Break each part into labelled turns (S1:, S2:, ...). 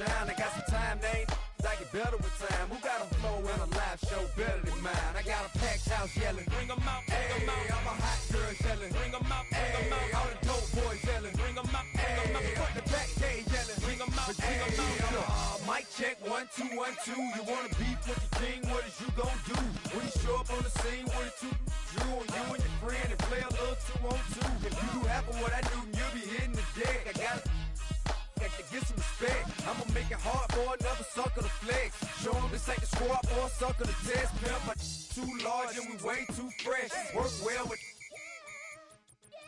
S1: shine. I got some time, name. I get better with time. Who got a flow and a live show better than mine? I got a packed house yelling, bring them out, bring them out. I'm a hot girl yelling, bring them out, bring them out. All the dope boys yelling, bring them out, bring them out. Fuck the back cage yelling, bring them out, bring them out. Mic check, 1, 2, 1, 2. You wanna beef with the king? What is you gon' do? When you show up on the scene with a two, you and your friend and play a little 2-on-2. If you do half of what I do, then you'll be hitting the deck. I gotta get some respect. I'ma make it hard for another sucker to flex. Show him this ain't the squad for a sucker to test. Pimp, my too large and we way too fresh. Work well with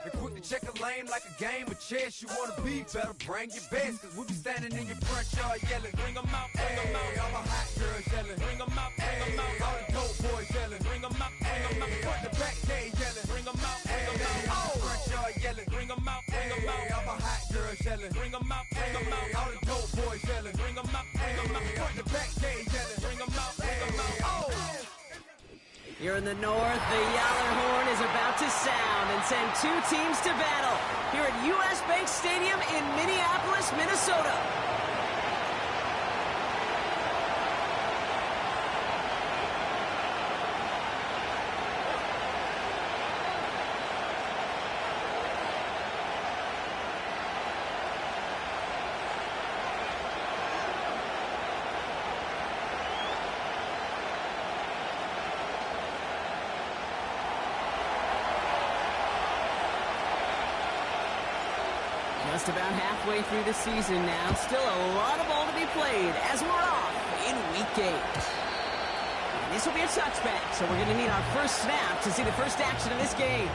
S1: and quick to check a lane like a game of chess. You wanna be better, bring your best. Cause we'll be standing in your front yard yelling, bring them out, bring them out. All the hot girls yelling, bring them out, bring them out. All the dope boys yelling, bring them out, bring them out. Fuck the back cage yelling, bring them out, bring them out. Front yard yelling, bring them out, bring them out. All the hot girls yelling, bring them out, bring them out. All the dope boys yelling, bring them out, bring them out. Fuck the back cage yelling, bring them out, bring them out.
S2: Here in the north, the Yaller horn is about to sound and send two teams to battle here at US Bank Stadium in Minneapolis, Minnesota. Just about halfway through the season now. Still a lot of ball to be played as we're off in week 8. And this will be a touchback, so we're going to need our first snap to see the first action of this game.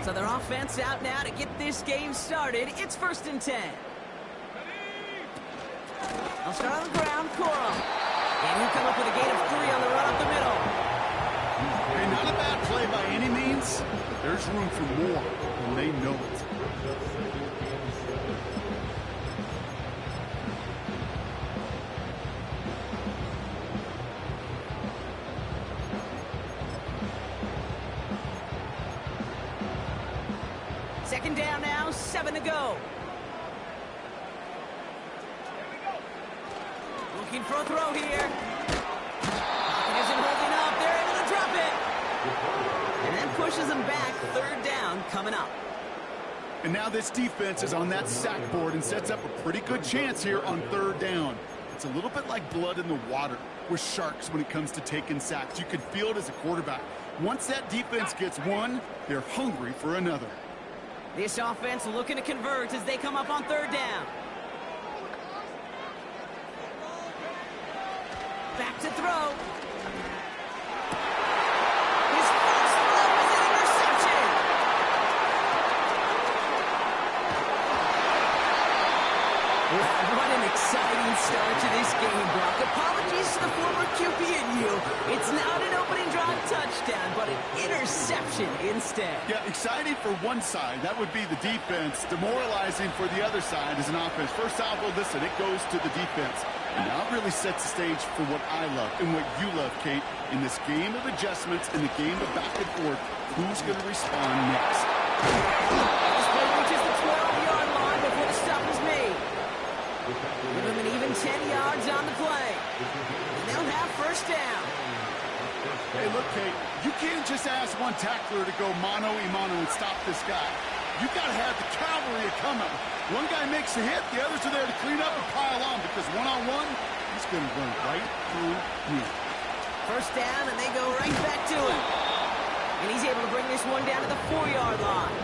S2: So their offense out now to get this game started. It's 1st and 10. They'll start on the ground, Coral. And he'll come up with a gain of 3 on the run up the middle.
S3: Hey, not a bad play by any means, but there's room for more, and they know it.
S2: Second down now, 7 to go. Looking for a throw here. Pocket isn't holding up. They're able to drop it. And that pushes them back. 3rd down coming up.
S3: And now this defense is on that sack board and sets up a pretty good chance here on 3rd down. It's a little bit like blood in the water with sharks when it comes to taking sacks. You can feel it as a quarterback. Once that defense gets one, they're hungry for another.
S2: This offense looking to convert as they come up on 3rd down. Back to throw. His first throw is an interception. What an exciting start to this game, Brock. Apologies to the former QB in you. It's not an opening drive touchdown, but an interception instead.
S3: Yeah, exciting for one side. That would be the defense. Demoralizing for the other side as an offense. First off, well, listen, it goes to the defense. And now it really sets the stage for what I love and what you love, Kate. In this game of adjustments, in the game of back and forth, who's going to respond next?
S2: This play reaches the 12-yard line before the stop is made. Give them an even 10 yards on the play. And they'll have 1st down.
S3: Hey, look, Kate, you can't just ask one tackler to go mano-a-mano and stop this guy. You got to have the cavalry coming. One guy makes a hit, the others are there to clean up and pile on because one-on-one, he's going to run right through you.
S2: 1st down, and they go right back to him. And he's able to bring this one down to the 4-yard line.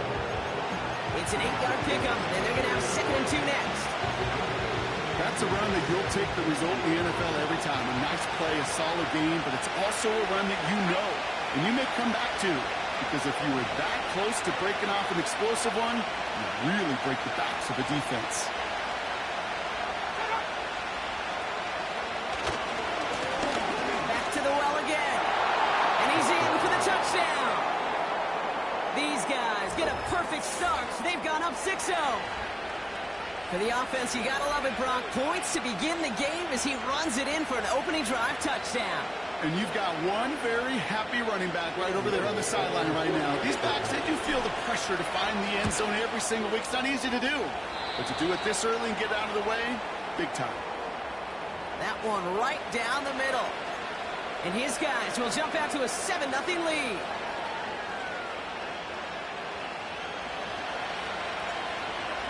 S2: It's an 8-yard pickup, and they're going to have 2nd and 2 next.
S3: That's a run that you'll take the result in the NFL every time. A nice play, a solid game, but it's also a run that you know and you may come back to. Because if you were that close to breaking off an explosive one, you really break the backs of the defense.
S2: Back to the well again. These guys get a perfect start. They've gone up 6-0. For the offense, you gotta love it, Brock. Points to begin the game as he runs it in for an opening drive touchdown.
S3: And you've got one very happy running back right over there on the sideline right now. These backs, they do feel the pressure to find the end zone every single week. It's not easy to do. But to do it this early and get out of the way, big time.
S2: That one right down the middle. And his guys will jump out to a 7-0 lead.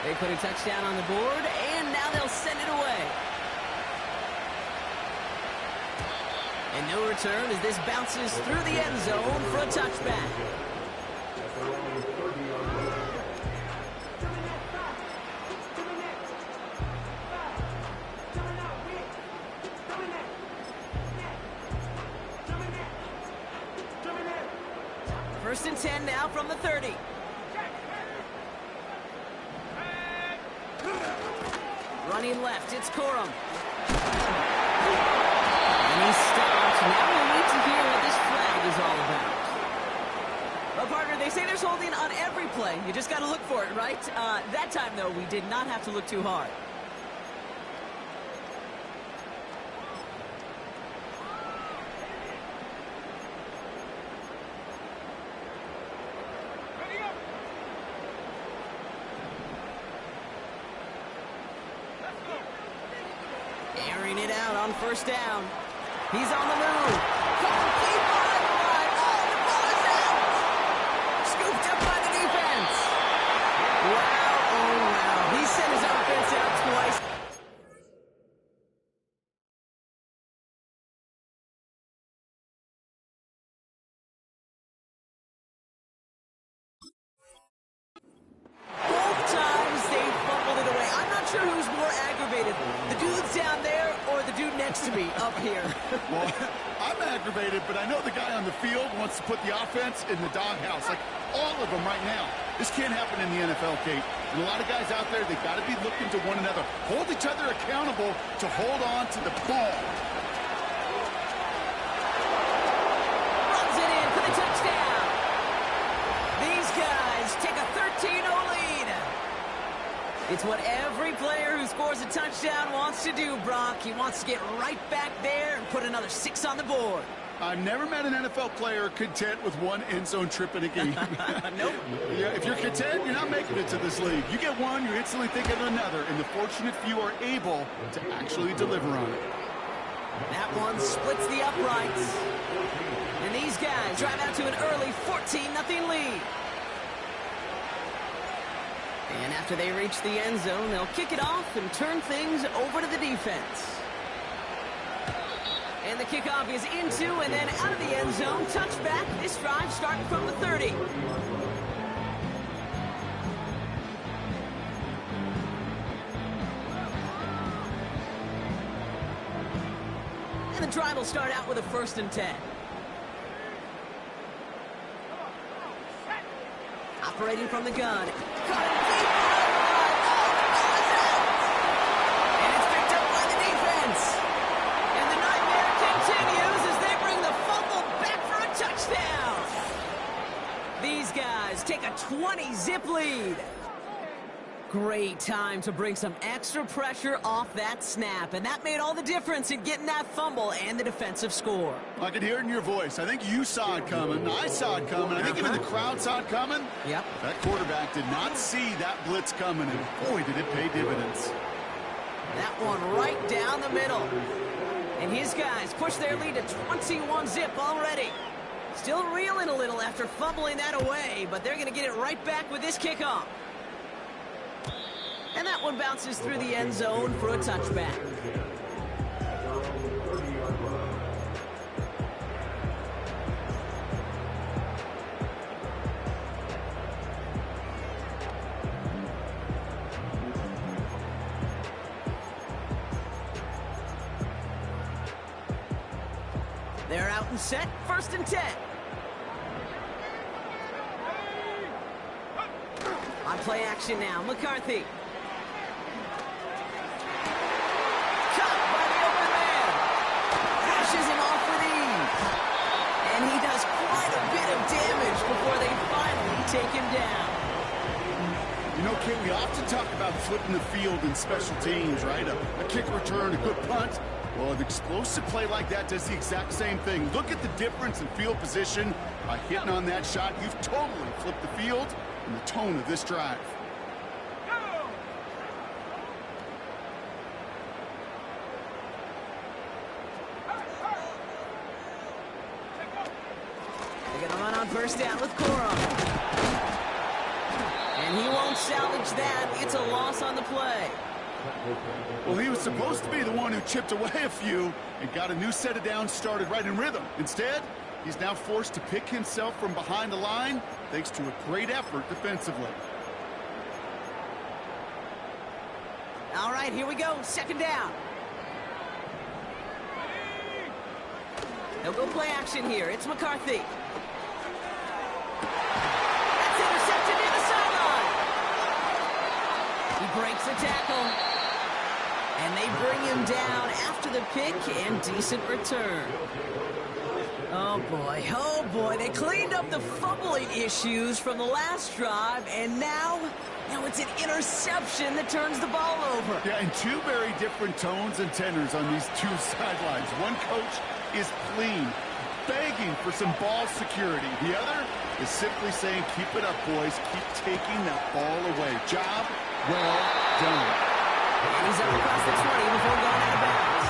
S2: They put a touchdown on the board, and now they'll send it away. And no return as this bounces through the end zone for a touchback. First and 10 now from the 30. Running left, it's Corum. And he stopped. Now we need to hear what this flag is all about. Well, partner, they say there's holding on every play. You just got to look for it, right? That time, though, we did not have to look too hard. Airing it out on first down. He's on the move. Complete on the line. Oh, the ball is out. Scooped up by the defense. Wow, oh wow. He sent his offense out twice. Both times they fumbled it away. I'm not sure who's more aggravated, the dudes down there or the dude next to me up here.
S3: Well, I'm aggravated, but I know the guy on the field wants to put the offense in the doghouse, like all of them right now. This can't happen in the NFL, Kate. And a lot of guys out there, they've got to be looking to one another. Hold each other accountable to hold on to the ball.
S2: Runs it in for the touchdown. These guys take a 13-0 lead. It's what every player who scores a touchdown wants to do, Brock. He wants to get right back there and put another 6 on the board.
S3: I've never met an NFL player content with one end zone trip in a game.
S2: Nope.
S3: Yeah, if you're content, you're not making it to this league. You get one, you're instantly thinking of another, and the fortunate few are able to actually deliver on it.
S2: That one splits the uprights. And these guys drive out to an early 14-0 lead. And after they reach the end zone, they'll kick it off and turn things over to the defense. And the kickoff is into and then out of the end zone. Touchback. This drive starting from the 30. And the drive will start out with a 1st and 10. Operating from the gun. Caught it deep. And it's picked up by the defense. And the nightmare continues as they bring the fumble back for a touchdown. These guys take a 20-zip lead. Great time to bring some extra pressure off that snap, and that made all the difference in getting that fumble and the defensive score.
S3: I could hear it in your voice. I think you saw it coming. I saw it coming. I think even the crowd saw it coming.
S2: Yep.
S3: That quarterback did not see that blitz coming, and boy, did it pay dividends.
S2: That one right down the middle. And his guys push their lead to 21-zip already. Still reeling a little after fumbling that away, but they're going to get it right back with this kickoff. And that one bounces through the end zone for a touchback. They're out and set, 1st and 10. On play action now, McCarthy. Caught by the open man. Pushes him off with ease. And he does quite a bit of damage before they finally take him down.
S3: You know, Kate, we often talk about flipping the field in special teams, right? A kick return, a good punt. Well, an explosive play like that does the exact same thing. Look at the difference in field position. By hitting on that shot, you've totally flipped the field and the tone of this drive.
S2: They're going to run on first down with Corum. And he won't salvage that. It's a loss on the play.
S3: Well, he was supposed to be the one who chipped away a few and got a new set of downs started right in rhythm. Instead, he's now forced to pick himself from behind the line thanks to a great effort defensively.
S2: All right, here we go. Second down. They'll go play action here. It's McCarthy. That's intercepted near the sideline. He breaks the tackle. And they bring him down after the pick and decent return. Oh boy, they cleaned up the fumbling issues from the last drive, and now it's an interception that turns the ball over.
S3: Yeah, and two very different tones and tenors on these two sidelines. One coach is clean, begging for some ball security. The other is simply saying, keep it up, boys. Keep taking that ball away. Job well done.
S2: And he's up across the 20 before going out of bounds.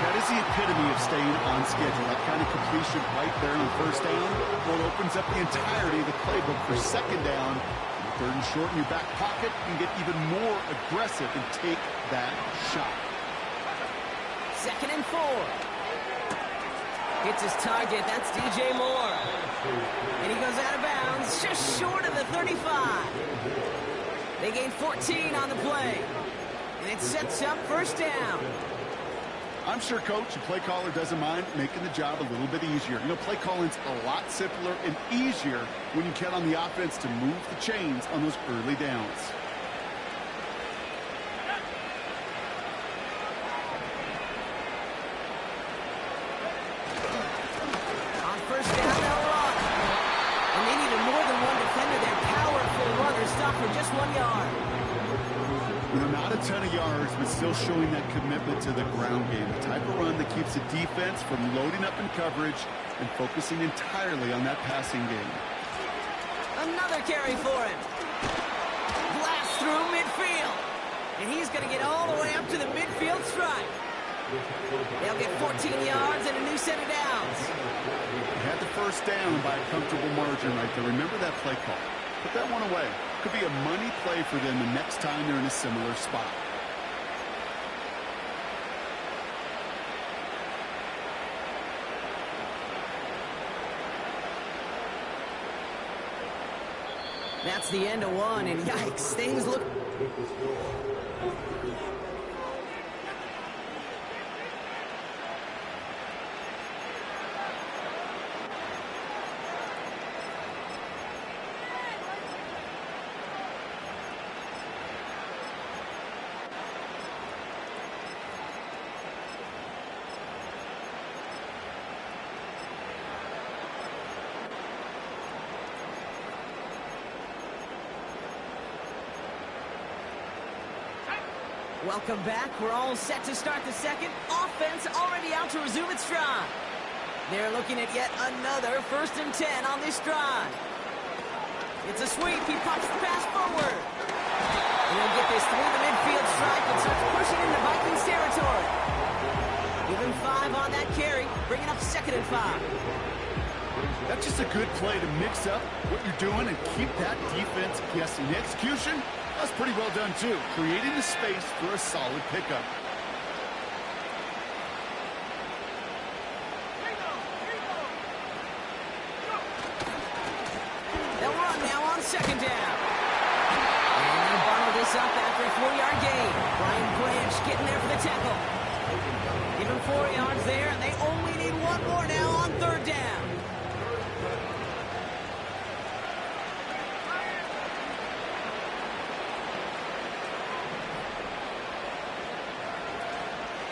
S3: That is the epitome of staying on schedule. That kind of completion right there on first down. Well, it opens up the entirety of the playbook for second down. Third and short in your back pocket. You can get even more aggressive and take that shot.
S2: 2nd and 4. Hits his target. That's DJ Moore. And he goes out of bounds just short of the 35. They gain 14 on the play. And it sets up first down.
S3: I'm sure coach and play caller doesn't mind making the job a little bit easier. You know, play calling's a lot simpler and easier when you count on the offense to move the chains on those early downs.
S2: On first down, they'll run. And they needed more than one defender. Their powerful runner stopped for just 1 yard.
S3: You know, not a ton of yards, but still showing that commitment to the ground game. The type of run that keeps the defense from loading up in coverage and focusing entirely on that passing game.
S2: Another carry for him. Blast through midfield. And he's going to get all the way up to the midfield stripe. They'll get 14 yards and a new set of downs.
S3: They had the first down by a comfortable margin right there. Remember that play call. Put that one away. Could be a money play for them the next time they're in a similar spot.
S2: That's the end of one, and yikes, things look... Welcome back. We're all set to start the second. Offense already out to resume its drive. They're looking at yet another 1st and 10 on this drive. It's a sweep. He pops the pass forward. And he'll get this through the midfield stripe and starts pushing into Vikings territory. Give him 5 on that carry, bringing up 2nd and 5.
S3: That's just a good play to mix up what you're doing and keep that defense guessing. The execution, that's pretty well done too, creating the space for a solid pickup.
S2: They'll run now on 2nd down. And they bundle this up after a 4-yard gain. Brian Branch getting there for the tackle. Give him 4 yards there, and they only need 1 more now on 3rd down.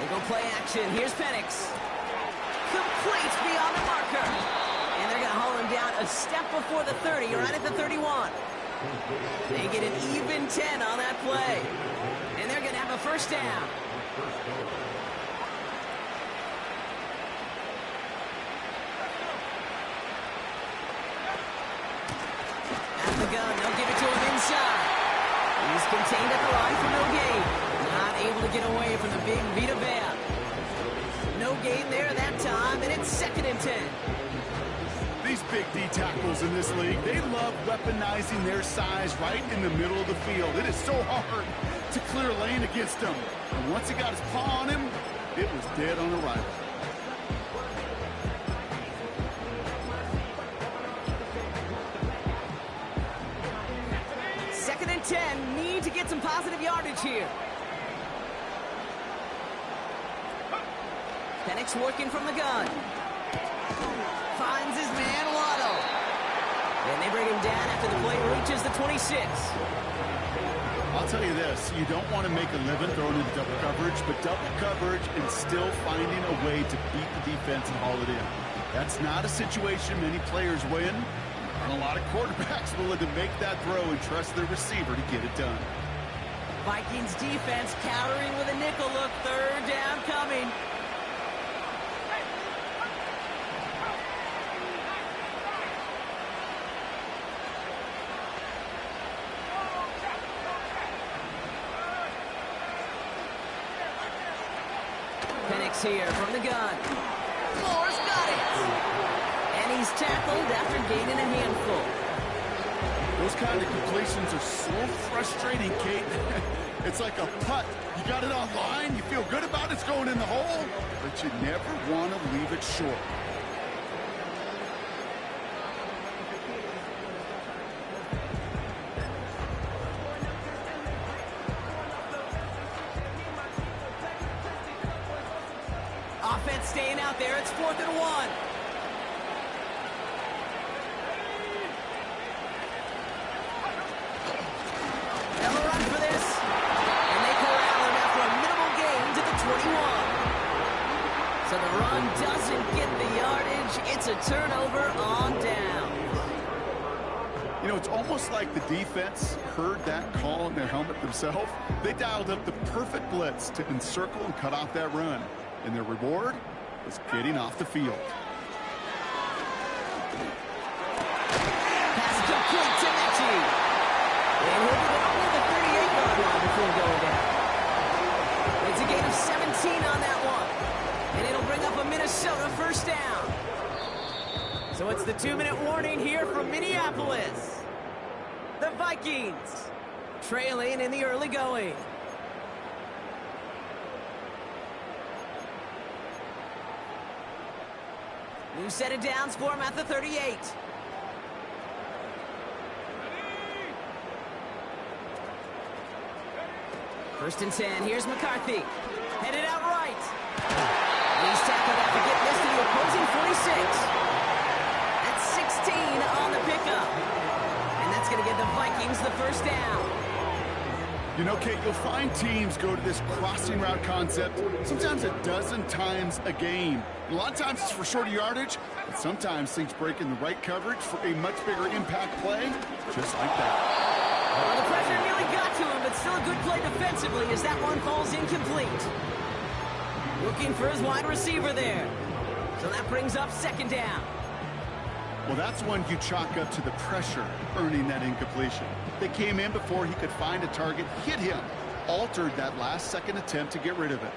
S2: They go play action. Here's Penix. Complete beyond the marker. And they're going to haul him down a step before the 30, right at the 31. They get an even 10 on that play. And they're going to have a first down. At the gun, they'll give it to him inside. He's contained at the line for no gain. Not able to get away from the big Vita Vea. No gain there that time, and it's 2nd and 10.
S3: These big D tackles in this league, they love weaponizing their size right in the middle of the field. It is so hard to clear a lane against him. And once he got his paw on him, it was dead on arrival.
S2: Second and 10, need to get some positive yardage here. Penix working from the gun. Finds his man, Waddle. And they bring him down after the play reaches the 26.
S3: I'll tell you this, you don't want to make a living throwing into double coverage, but double coverage and still finding a way to beat the defense and haul it in. That's not a situation many players win. There aren't a lot of quarterbacks willing to make that throw and trust their receiver to get it done.
S2: Vikings defense countering with a nickel look. 3rd down coming. Penix here from the gun. Moore's got it. And he's tackled after gaining a handful.
S3: Those kind of completions are so frustrating, Kate. It's like a putt. You got it on line, you feel good about it's going in the hole, but you never want to leave it short.
S2: Offense staying out there. It's 4th and 1. They'll run for this. And they corral him after a minimal gain to the 21. So the run doesn't get the yardage. It's a turnover on down.
S3: You know, it's almost like the defense heard that call in their helmet themselves. They dialed up the perfect blitz to encircle and cut off that run. And their reward was getting off the field.
S2: Pass complete to Mechie. And he'll be over the 38-yard line before going down. It's a gain of 17 on that one. And it'll bring up a Minnesota first down. So it's the 2-minute warning here from Minneapolis. The Vikings trailing in the early going. New set of downs for him at the 38. First and 10. Here's McCarthy. Headed out right. He's tackled after getting this to the opposing 46. That's 16 on the pickup. And that's going to give the Vikings the first down.
S3: You know, Kate, you'll find teams go to this crossing route concept sometimes a dozen times a game. A lot of times it's for shorter yardage, but sometimes things break in the right coverage for a much bigger impact play, just like that.
S2: Well, the pressure nearly got to him, but still a good play defensively as that one falls incomplete. Looking for his wide receiver there. So that brings up 2nd down.
S3: Well, that's one you chalk up to the pressure earning that incompletion. They came in before he could find a target, hit him, altered that last-second attempt to get rid of it.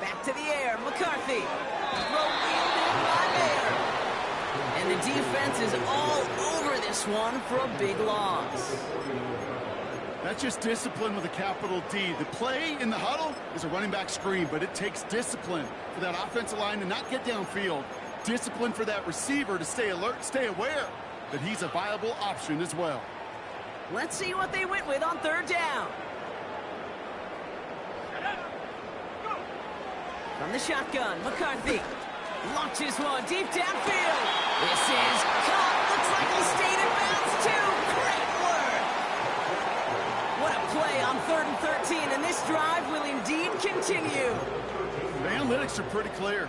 S2: Back to the air, McCarthy. By Mayer. And the defense is all over this one for a big loss.
S3: That's just discipline with a capital D. The play in the huddle is a running back screen, but it takes discipline for that offensive line to not get downfield. Discipline for that receiver to stay alert, stay aware that he's a viable option as well.
S2: Let's see what they went with on 3rd down. From the shotgun, McCarthy launches one deep downfield. This is caught. Looks like he stayed in bounds too. Great work. What a play on 3rd and 13, and this drive will indeed continue.
S3: The analytics are pretty clear.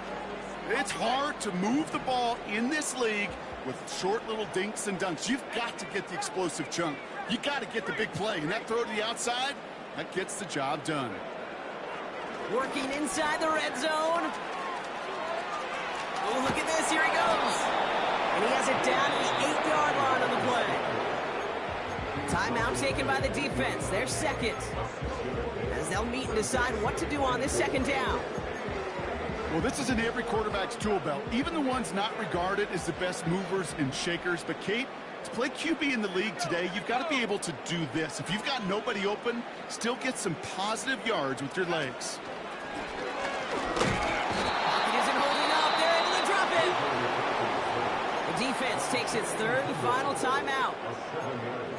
S3: It's hard to move the ball in this league with short little dinks and dunks. You've got to get the explosive chunk. You got to get the big play. And that throw to the outside, that gets the job done.
S2: Working inside the red zone. Oh, look at this. Here he goes. And he has it down to the 8-yard line on the play. Timeout taken by the defense. Their second. As they'll meet and decide what to do on this second down.
S3: Well, this is in every quarterback's tool belt, even the ones not regarded as the best movers and shakers. But, Kate, to play QB in the league today, you've got to be able to do this. If you've got nobody open, still get some positive yards with your legs.
S2: It isn't holding up. They're able to drop it. The defense takes its third and final timeout.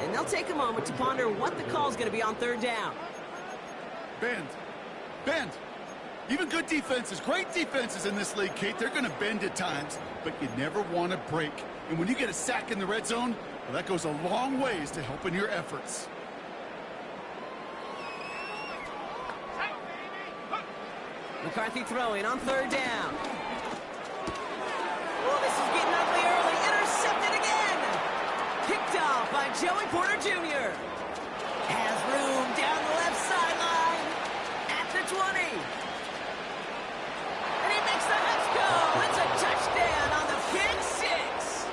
S2: And they'll take a moment to ponder what the call is going to be on third down.
S3: Bend. Bend. Even good defenses, great defenses in this league, Kate, they're going to bend at times, but you never want to break. And when you get a sack in the red zone, well, that goes a long ways to helping your efforts.
S2: McCarthy throwing on third down. Oh, this is getting ugly early. Intercepted again. Picked off by Joey Porter Jr. Has room down the left sideline at the 20. And he makes the Huts go. It's a touchdown on the pick six.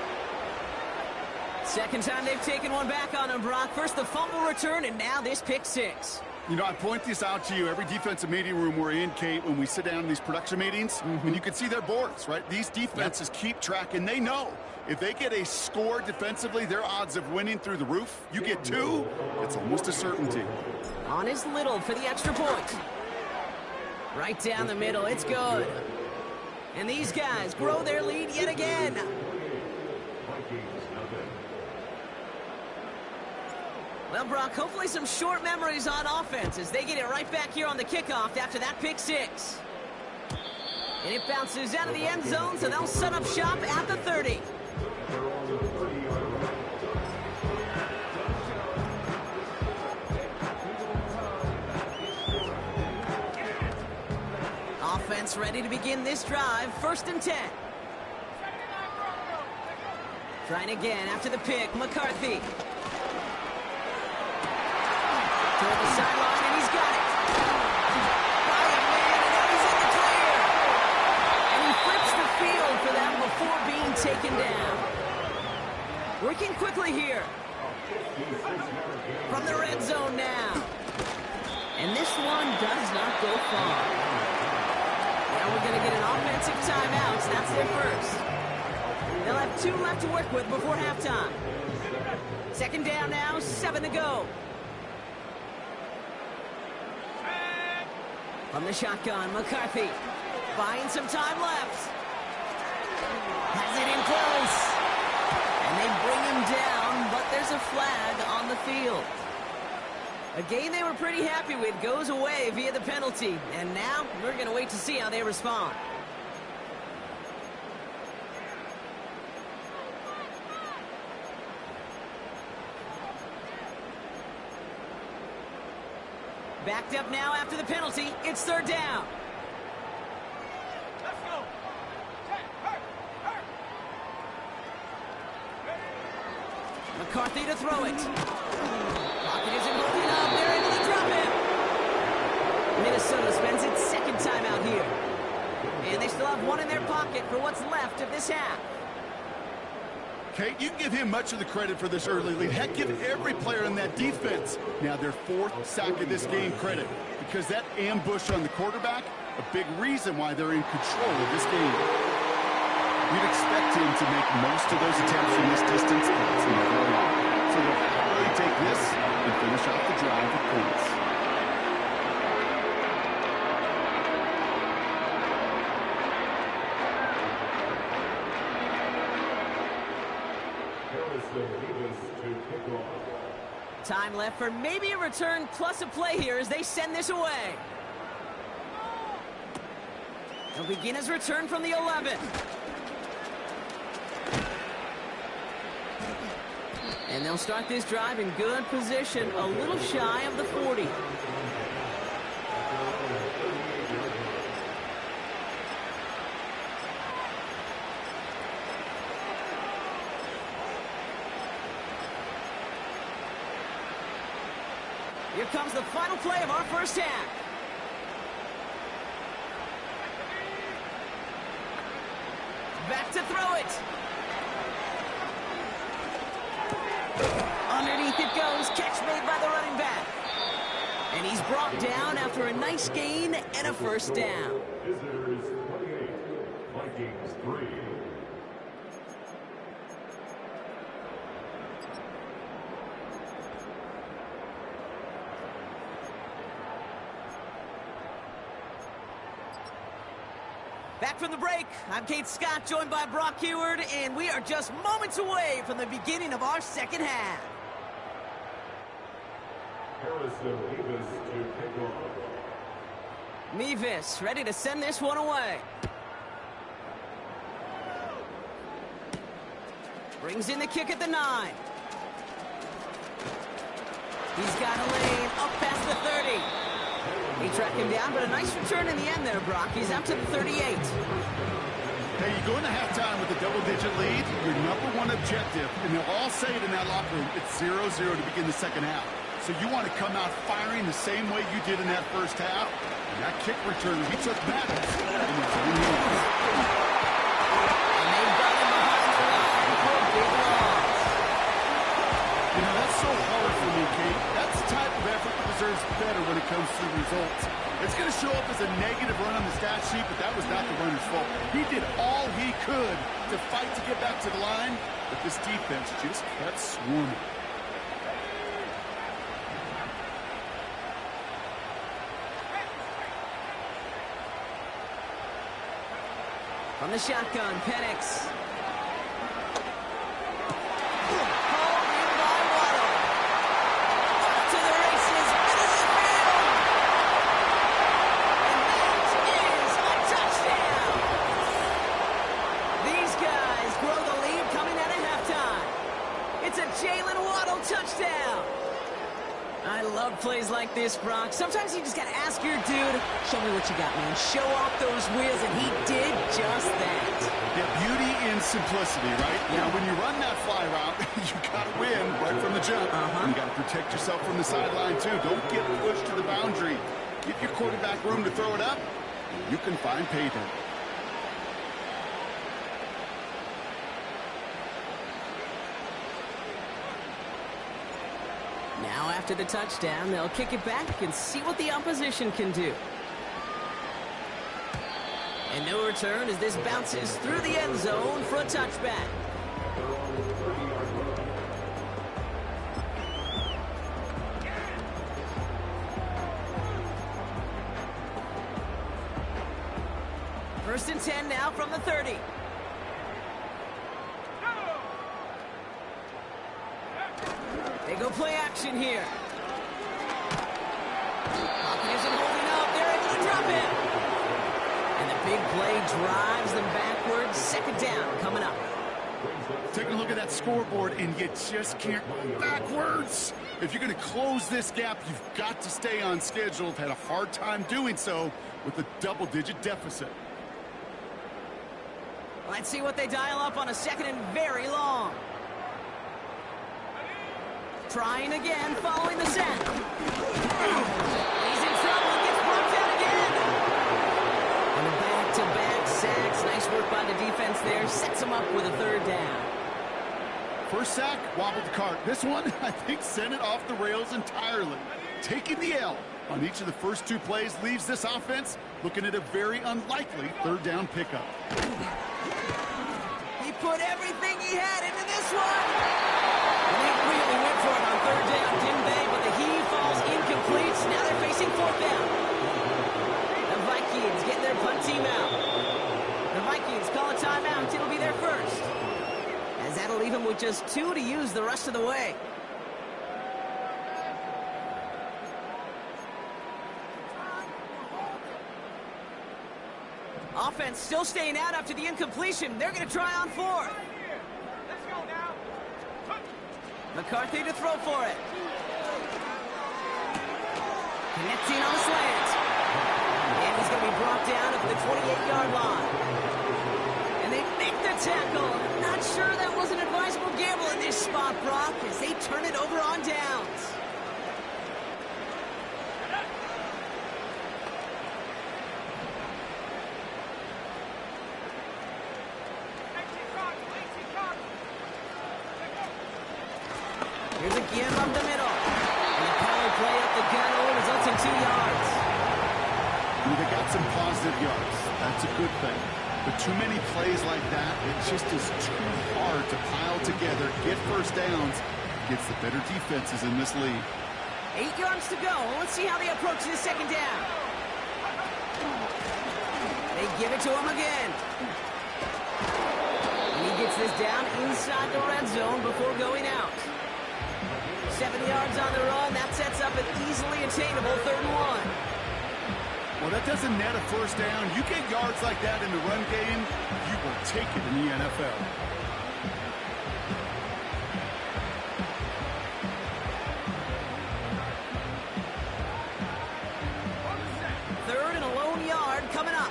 S2: Second time they've taken one back on him, Brock. First the fumble return, and now this pick six.
S3: You know, I point this out to you every defensive meeting room we're in, Kate, when we sit down in these production meetings, and you can see their boards, right? These defenses keep track, and they know if they get a score defensively, their odds of winning through the roof. You get two, it's almost a certainty.
S2: On is Little for the extra point. Right down the middle, it's good. And these guys grow their lead yet again. Well, Brock, hopefully some short memories on offense as they get it right back here on the kickoff after that pick six. And it bounces out of the end zone, so they'll set up shop at the 30. Offense ready to begin this drive, 1st and 10. Trying again after the pick, McCarthy. Toward the sideline, and he's got it. By a man, and now he's in the clear. And he flips the field for them before being taken down. Working quickly here. From the red zone now. And this one does not go far. Now we're going to get an offensive timeout, so that's their first. They'll have 2 left to work with before halftime. Second down now, 7 to go. From the shotgun, McCarthy buying some time left. Has it in close. And they bring him down, but there's a flag on the field. A game they were pretty happy with goes away via the penalty. And now we're going to wait to see how they respond. Backed up now after the penalty. It's third down.
S1: Let's go.
S2: McCarthy to throw it. Pocket isn't moving up. They're able to drop it. Minnesota spends its second timeout here. And they still have one in their pocket for what's left of this half.
S3: Kate, you can give him much of the credit for this early lead. Heck, give every player in that defense now their 4th sack of this game credit, because that ambush on the quarterback, a big reason why they're in control of this game. You'd expect him to make most of those attempts from this distance, but it's never enough. So they'll probably take this and finish off the drive with points.
S2: Time left for maybe a return plus a play here as they send this away. He'll begin his return from the 11. And they'll start this drive in good position, a little shy of the 40. Here comes the final play of our first half. Back to throw it. Underneath it goes. Catch made by the running back. And he's brought down after a nice gain and a first down.
S4: Visitors 28, Vikings 3.
S2: Back from the break, I'm Kate Scott, joined by Brock Heward, and we are just moments away from the beginning of our second half.
S4: Harrison Davis to kick off.
S2: Mevis ready to send this one away. Brings in the kick at the 9. He's got a lane up past the 30. He tracked him down, but a nice return in the end there, Brock. He's up to the 38.
S3: Hey, you go into halftime with a double-digit lead, your #1 objective, and they'll all say it in that locker room, it's 0-0 to begin the second half. So you want to come out firing the same way you did in that first half. And that kick return, he took matters in his own hands.
S2: And they got him behind the line for a big loss.
S3: You know, that's so hard for me, Kate. That's the type of effort that deserves better when it comes to the results. It's going to show up as a negative run on the stat sheet, but that was not the runner's fault. He did all he could to fight to get back to the line, but this defense just kept swarming.
S2: From the shotgun, Penix. Plays like this, Brock. Sometimes you just gotta ask your dude, show me what you got, man. Show off those wheels, and he did just that.
S3: Yeah, beauty in simplicity, right?
S2: Yeah.
S3: Now, when you run that fly route, you gotta win right from the jump. And you gotta protect yourself from the sideline, too. Don't get pushed to the boundary. Give your quarterback room to throw it up, and you can find paydirt.
S2: Now after the touchdown, they'll kick it back and see what the opposition can do. And no return as this bounces through the end zone for a touchback. First and 10 now from the 30. They go play action here. Pocket isn't holding up. They're able to drop him. And the big play drives them backwards. Second down coming up.
S3: Taking a look at that scoreboard, and you just can't go backwards. If you're going to close this gap, you've got to stay on schedule. I've had a hard time doing so with a double-digit deficit.
S2: Let's see what they dial up on a second and very long. Trying again, following the set. He's in trouble and gets brought down again. And a back-to-back sacks. Nice work by the defense there. Sets him up with a third down.
S3: First sack, wobbled the cart. This one, I think, sent it off the rails entirely. Taking the L on each of the first two plays leaves this offense looking at a very unlikely third down pickup.
S2: He put everything he had into this one. They really went for it on third down, didn't they? But the heave falls incomplete. So now they're facing fourth down. The Vikings get their punt team out. The Vikings call a timeout. It'll be their first. As that'll leave them with just 2 to use the rest of the way. Offense still staying out after the incompletion. They're going to try on fourth.
S5: Let's go now.
S2: McCarthy to throw for it. Connecting on the slant. And he's going to be brought down at the 28-yard line. And they make the tackle. Not sure that was an advisable gamble in this spot, Brock, as they turn it over on downs. Here's a give up the middle. And the power play up the gut only results in 2 yards.
S3: They got some positive yards. That's a good thing. But too many plays like that, it just is too hard to pile together, get first downs against the better defenses in this league.
S2: 8 yards to go. Let's see how they approach this second down. They give it to him again. And he gets this down inside the red zone before going out. 7 yards on the run. That sets up an easily attainable 3rd and 1.
S3: Well, that doesn't net a first down. You get yards like that in the run game, you will take it in the NFL.
S2: 3rd and a lone yard coming up.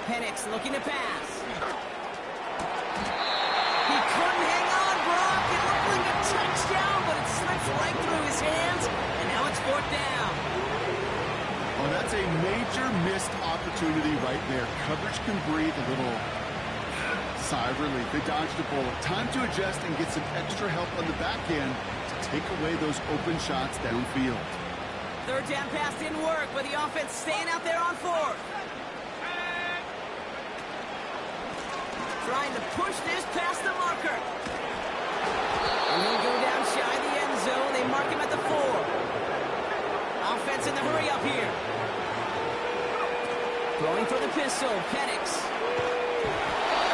S2: Penix looking to pass. He couldn't hang on, Brock. It looked like a touchdown, but it slips right through his hands, and now it's 4th down.
S3: Oh, that's a major missed opportunity right there. Coverage can breathe a little sigh of relief. They dodged a bullet. Time to adjust and get some extra help on the back end to take away those open shots downfield.
S2: 3rd down pass didn't work, but the offense staying out there on 4th. Trying to push this past the marker. And he'll go down shy of the end zone. They mark him at the 4. Offense in the hurry up here. Throwing for the pistol, Penix.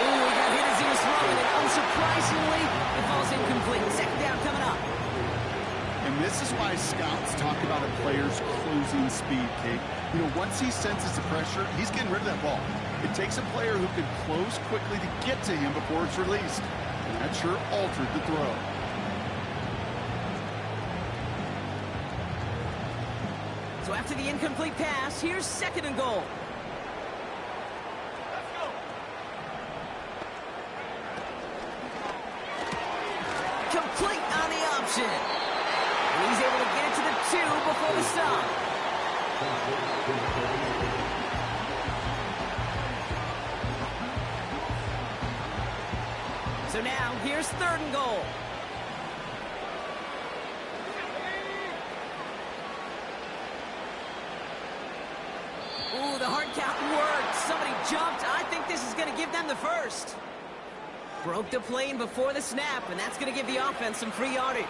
S2: Ooh, he got hit as he was throwing it. Unsurprisingly, it falls incomplete. 2nd down coming up.
S3: And this is why scouts talk about a player's closing speed, Kate. You know, once he senses the pressure, he's getting rid of that ball. It takes a player who can close quickly to get to him before it's released. And that sure altered the throw.
S2: So after the incomplete pass, here's 2nd and goal. Complete on the option. And he's able to get it to the 2 before the stop. So now, here's 3rd and goal. Ooh, the hard count worked. Somebody jumped. I think this is going to give them the 1st. Broke the plane before the snap, and that's going to give the offense some free yardage.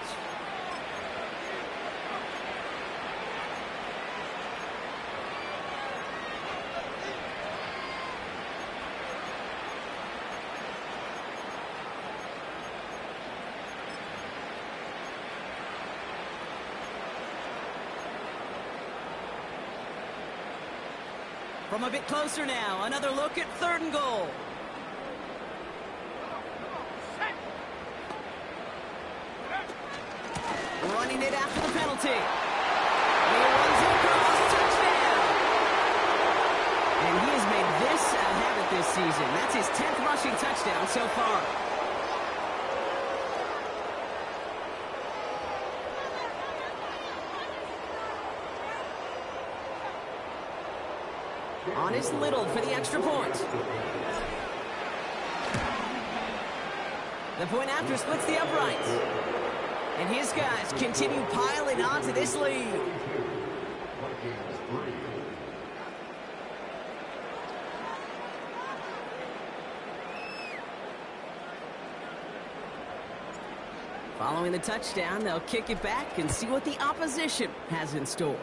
S2: From a bit closer now, another look at 3rd and goal. Running it after the penalty. He runs it across, touchdown. And he has made this a habit this season. That's his 10th rushing touchdown so far. On is Little for the extra point. The point after splits the uprights. And his guys continue piling onto this lead. Following the touchdown, they'll kick it back and see what the opposition has in store.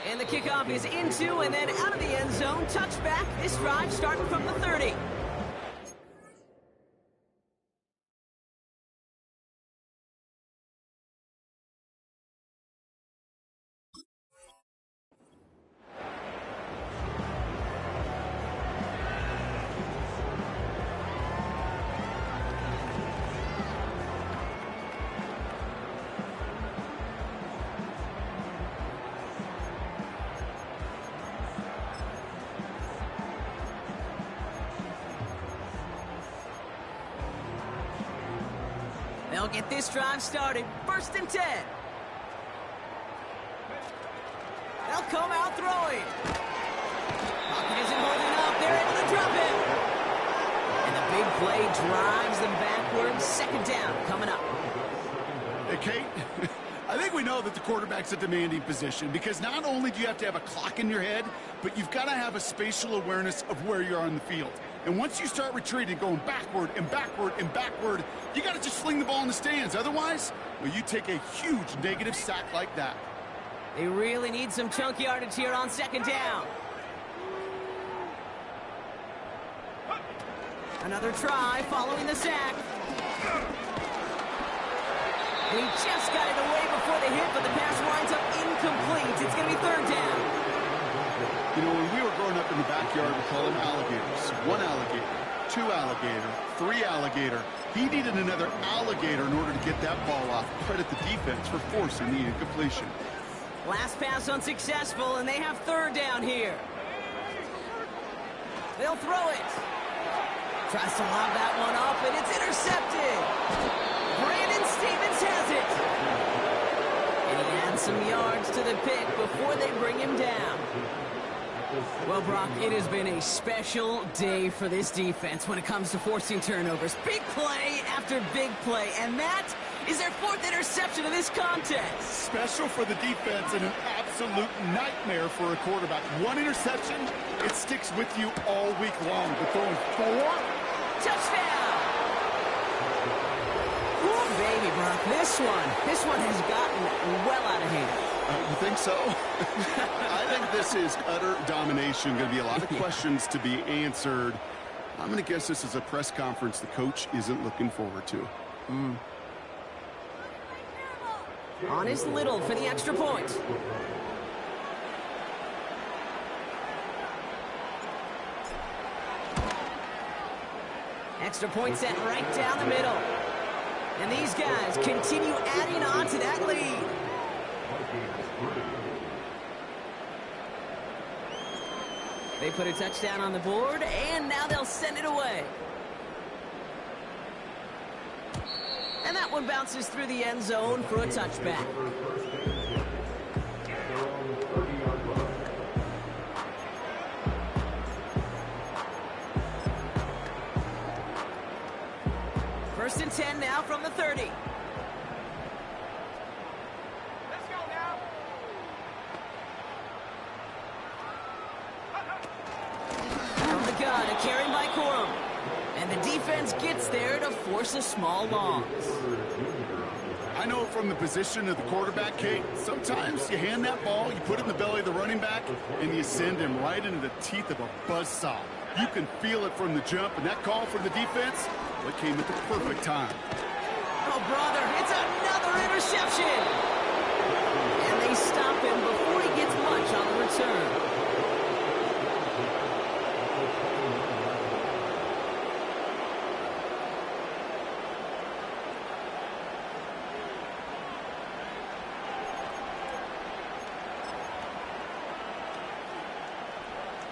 S2: And the kickoff is into and then out of the end zone. Touchback. This drive starting from the 30. They'll get this drive started. 1st and 10. They'll come out throwing. Pocket isn't holding up. They're able to drop it. And the big play drives them backwards. 2nd down coming up.
S3: Hey, Kate, I think we know that the quarterback's a demanding position because not only do you have to have a clock in your head, but you've got to have a spatial awareness of where you are on the field. And once you start retreating, going backward and backward and backward, you got to just fling the ball in the stands. Otherwise, well, you take a huge negative sack like that.
S2: They really need some chunk yardage here on 2nd down. Another try following the sack. He just got it away before the hit, but the pass winds up incomplete. It's going to be 3rd down.
S3: You know, when we were growing up in the backyard, we call them alligators. 1 alligator, 2 alligator, 3 alligator. He needed another alligator in order to get that ball off. Credit the defense for forcing the incompletion.
S2: Last pass unsuccessful, and they have 3rd down here. They'll throw it. Tries to lob that one up, and it's intercepted. Brandon Stevens has it. And he adds some yards to the pick before they bring him down. Well, Brock, it has been a special day for this defense when it comes to forcing turnovers. Big play after big play, and that is their 4th interception of this contest.
S3: Special for the defense and an absolute nightmare for a quarterback. 1 interception, it sticks with you all week long. But throwing 4?
S2: Touchdown! Ooh, baby, Brock, this one has gotten well out of hand.
S3: You think so? I think this is utter domination. Going to be a lot of questions to be answered. I'm going to guess this is a press conference the coach isn't looking forward to.
S2: On is Little for the extra point. Extra point set right down the middle. And these guys continue adding on to that lead. They put a touchdown on the board, and now they'll send it away. And that one bounces through the end zone for a touchback. First and 10 now from the 30.
S5: Let's go now.
S2: From the gun, a carry by Corum. And the defense gets there to force a small loss.
S3: I know from the position of the quarterback, Kate, sometimes you hand that ball, you put it in the belly of the running back, and you send him right into the teeth of a buzzsaw. You can feel it from the jump, and that call from the defense, well, it came at the perfect time.
S2: Oh, brother, it's another interception. And they stop him before he gets much on the return.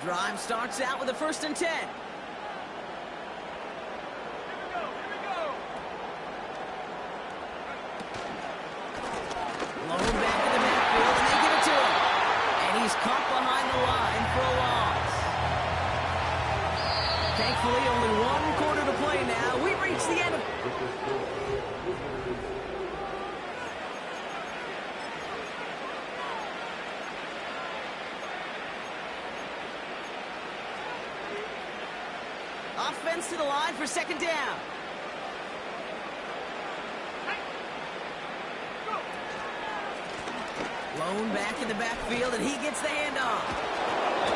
S2: Drive starts out with a 1st and 10. Low back in the backfield, and they give it to him. And he's caught behind the line for a loss. Thankfully, only 1 quarter to play now. We've reached the end of... Offense to the line for 2nd down. Lone back in the backfield, and he gets the handoff.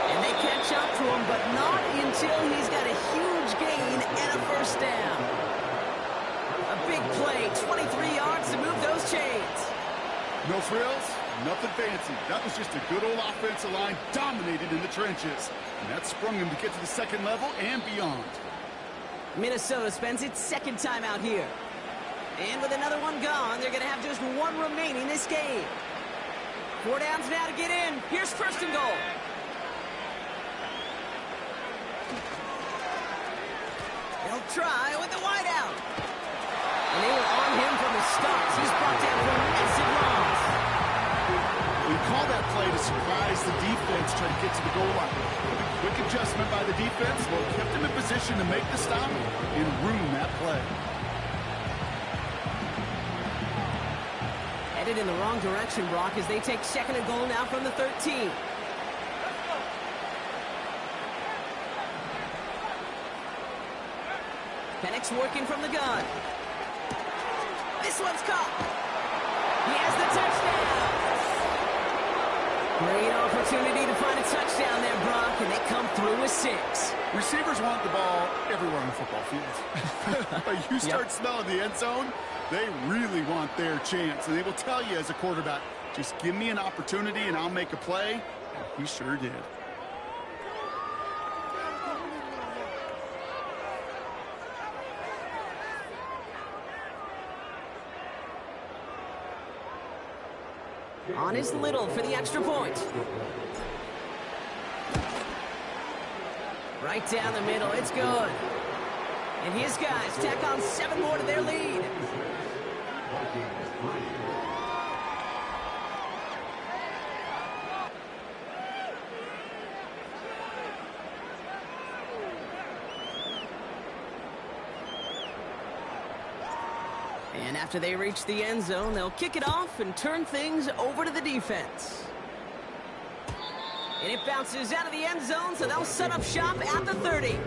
S2: And they catch up to him, but not until he's got a huge gain and a 1st down. A big play, 23 yards to move those chains.
S3: No frills, nothing fancy. That was just a good old offensive line dominated in the trenches. And that sprung him to get to the 2nd level and beyond.
S2: Minnesota spends its 2nd time out here. And with another one gone, they're going to have just 1 remaining this game. 4 downs now to get in. Here's 1st and goal. They'll try with the wide out. And they were on on him from the start. He's brought down for a massive loss.
S3: We call that play to surprise the defense, try to get to the goal line. Quick adjustment by the defense, well, kept him in position to make the stop and ruin that play.
S2: Headed in the wrong direction, Brock, as they take second and goal now from the 13. Penix working from the gun. This one's caught. He has the touchdown. Great opportunity to find a touchdown there, Brock, and they come through with 6.
S3: Receivers want the ball everywhere on the football field. But you start smelling the end zone, they really want their chance. And they will tell you as a quarterback, just give me an opportunity and I'll make a play. He sure did.
S2: On is Little for the extra point. Right down the middle, it's good. And his guys tack on 7 more to their lead. And after they reach the end zone, they'll kick it off and turn things over to the defense. And it bounces out of the end zone, so they'll set up shop at the 30.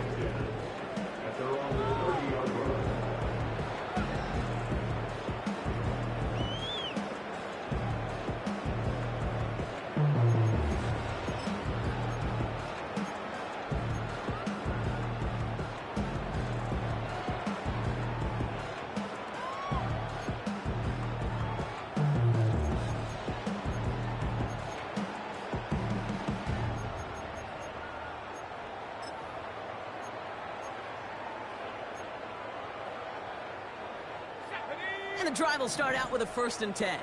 S2: And the drive will start out with a 1st and 10.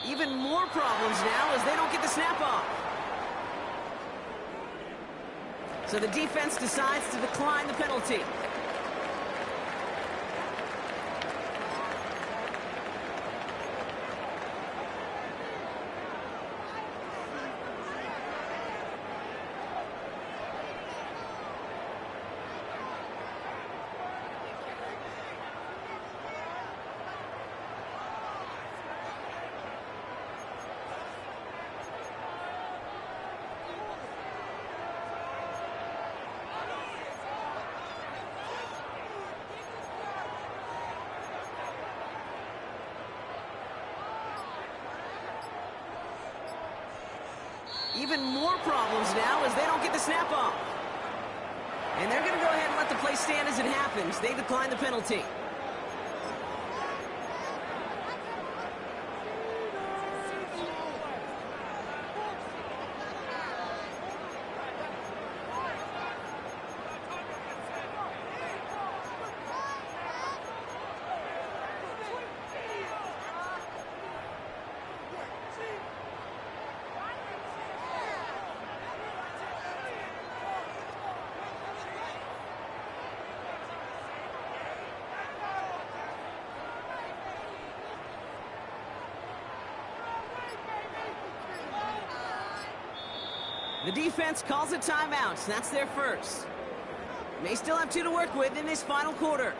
S2: Even more problems now as they don't get the snap off. So the defense decides to decline the penalty. Even more problems now as they don't get the snap off. And they're going to go ahead and let the play stand as it happens. They decline the penalty. The defense calls a timeout. That's their first. They still have 2 to work with in this final quarter.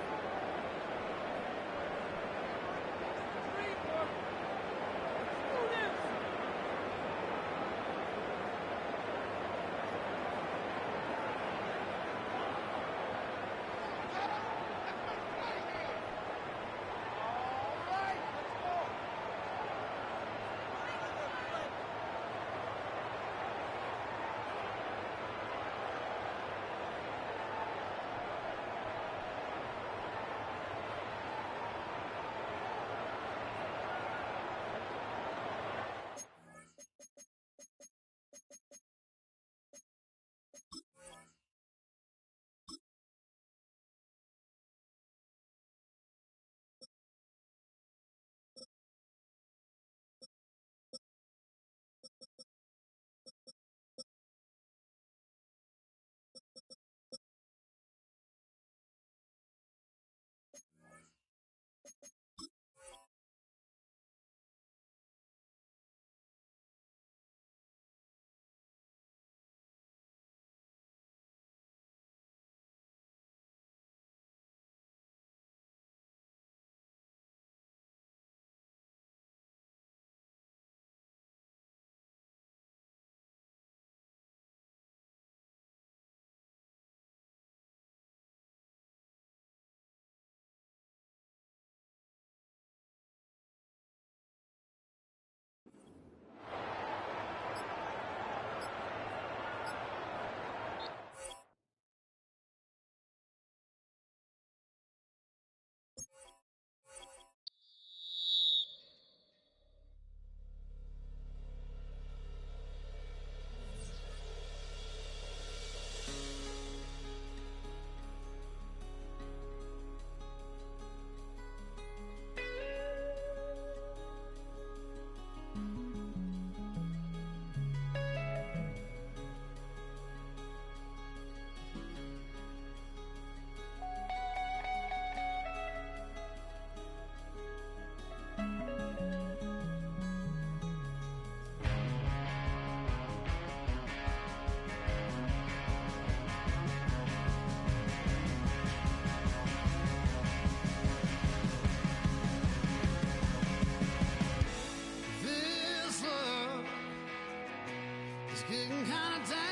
S6: It's getting kind of down.